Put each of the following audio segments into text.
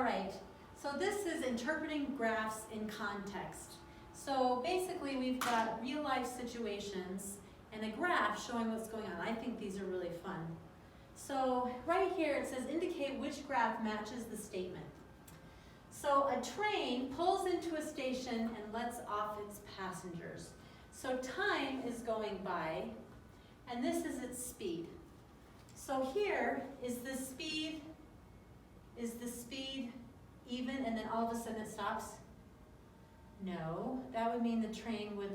All right, so this is interpreting graphs in context. So basically we've got real life situations and a graph showing what's going on. I think these are really fun. So right here it says indicate which graph matches the statement. So a train pulls into a station and lets off its passengers. So time is going by, and this is its speed. So here, is the speed even and then all of a sudden it stops? No, that would mean the train would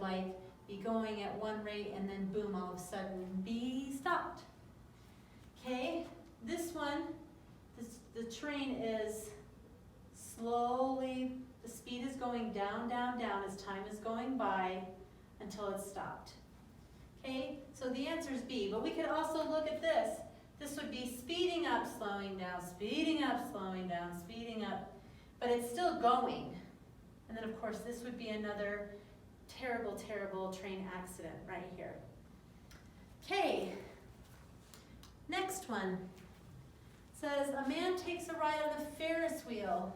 be going at one rate and then boom, all of a sudden be stopped. Okay, this one, the train is slowly, the speed is going down, down, down as time is going by until it's stopped. Okay, so the answer is B, but we could also look at this. This would be speeding up, slowing down, speeding up, slowing down, speeding up, but it's still going. And then of course this would be another terrible, terrible train accident right here. Okay, next one. Says a man takes a ride on the Ferris wheel.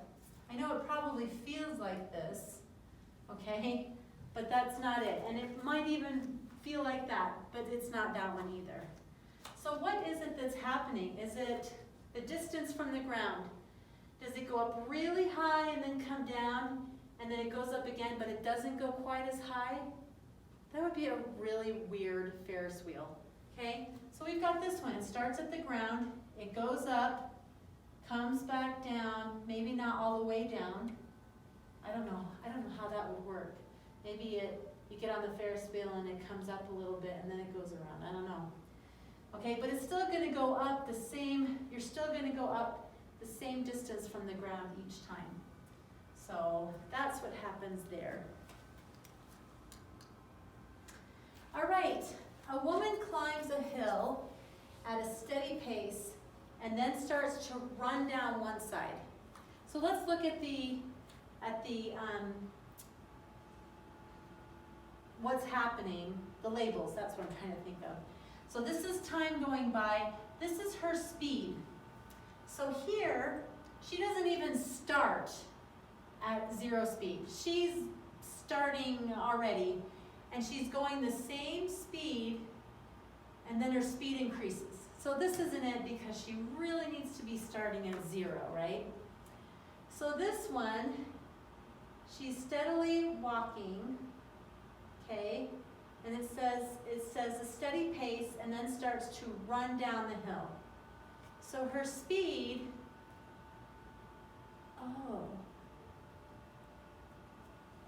I know it probably feels like this, okay, but that's not it. And it might even feel like that, but it's not that one either. So what is it that's happening? Is it the distance from the ground? Does it go up really high and then come down, and then it goes up again, but it doesn't go quite as high? That would be a really weird Ferris wheel, okay? So we've got this one. It starts at the ground, it goes up, comes back down, maybe not all the way down. I don't know how that would work. Maybe you get on the Ferris wheel and it comes up a little bit and then it goes around. I don't know. Okay, but it's still going to go up the same, you're still going to go up the same distance from the ground each time. So that's what happens there. All right, a woman climbs a hill at a steady pace and then starts to run down one side. So let's look at what's happening, the labels, that's what I'm trying to think of. So this is time going by, this is her speed. So here, she doesn't even start at 0 speed. She's starting already, and she's going the same speed, and then her speed increases. So this isn't it because she really needs to be starting at 0, right? So this one, she's steadily walking, okay? And it says a steady pace and then starts to run down the hill. So her speed, oh,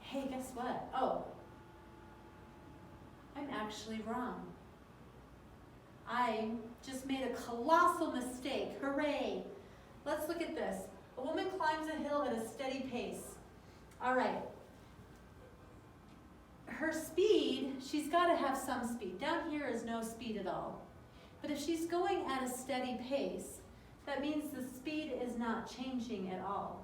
hey, guess what? Oh, I'm actually wrong. I just made a colossal mistake. Hooray! Let's look at this. A woman climbs a hill at a steady pace. All right. Her speed, she's got to have some speed. Down here is no speed at all. But if she's going at a steady pace, that means the speed is not changing at all.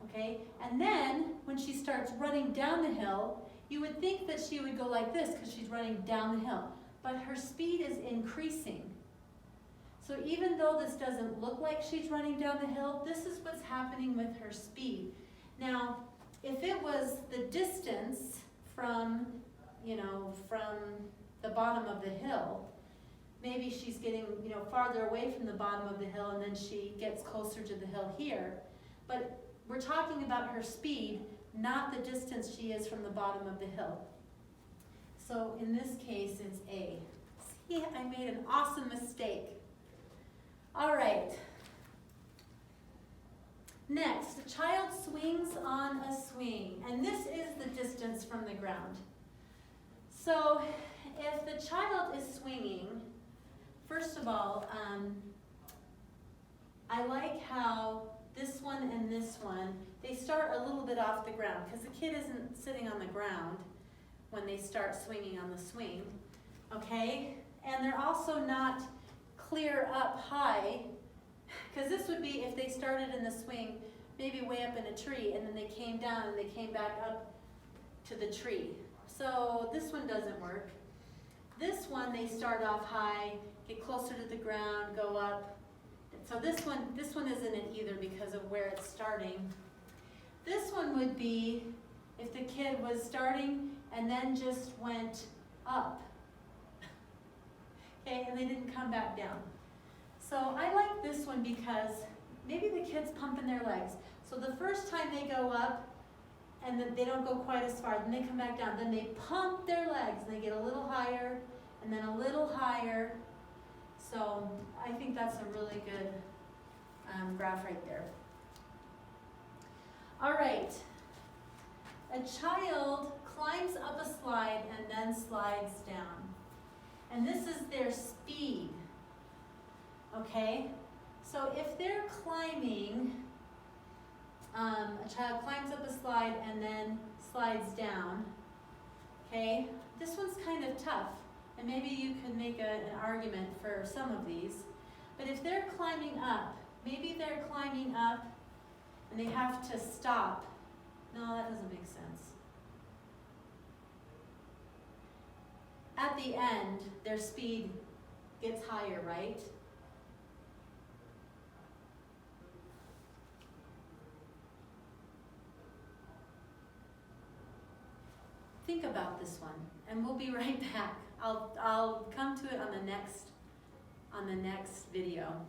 Okay? And then, when she starts running down the hill, you would think that she would go like this because she's running down the hill. But her speed is increasing. So even though this doesn't look like she's running down the hill, this is what's happening with her speed. Now, if it was the distance from the bottom of the hill, maybe she's getting, farther away from the bottom of the hill and then she gets closer to the hill here. But we're talking about her speed, not the distance she is from the bottom of the hill. So in this case, it's A. See, I made an awesome mistake. All right. Next, a child swings on a swing, and this is the distance from the ground. So if the child is swinging, first of all, I like how this one and this one, they start a little bit off the ground because the kid isn't sitting on the ground when they start swinging on the swing, okay? And they're also not clear up high, because this would be if they started in the swing maybe way up in a tree and then they came down and they came back up to the tree. So this one doesn't work. This one, they start off high, get closer to the ground, go up. So this one isn't it either because of where it's starting. This one would be if the kid was starting and then just went up. Okay, and they didn't come back down. So I like this one because maybe the kid's pumping their legs. So the first time they go up and then they don't go quite as far, then they come back down, then they pump their legs and they get a little higher and then a little higher. So I think that's a really good graph right there. All right, a child climbs up a slide and then slides down. And this is their speed, okay? So if they're climbing, a child climbs up a slide and then slides down, okay? This one's kind of tough, and maybe you could make an argument for some of these. But if they're climbing up, maybe they're climbing up and they have to stop. No, that doesn't make sense. At the end, their speed gets higher, right? Think about this one, and we'll be right back. I'll come to it on the next video.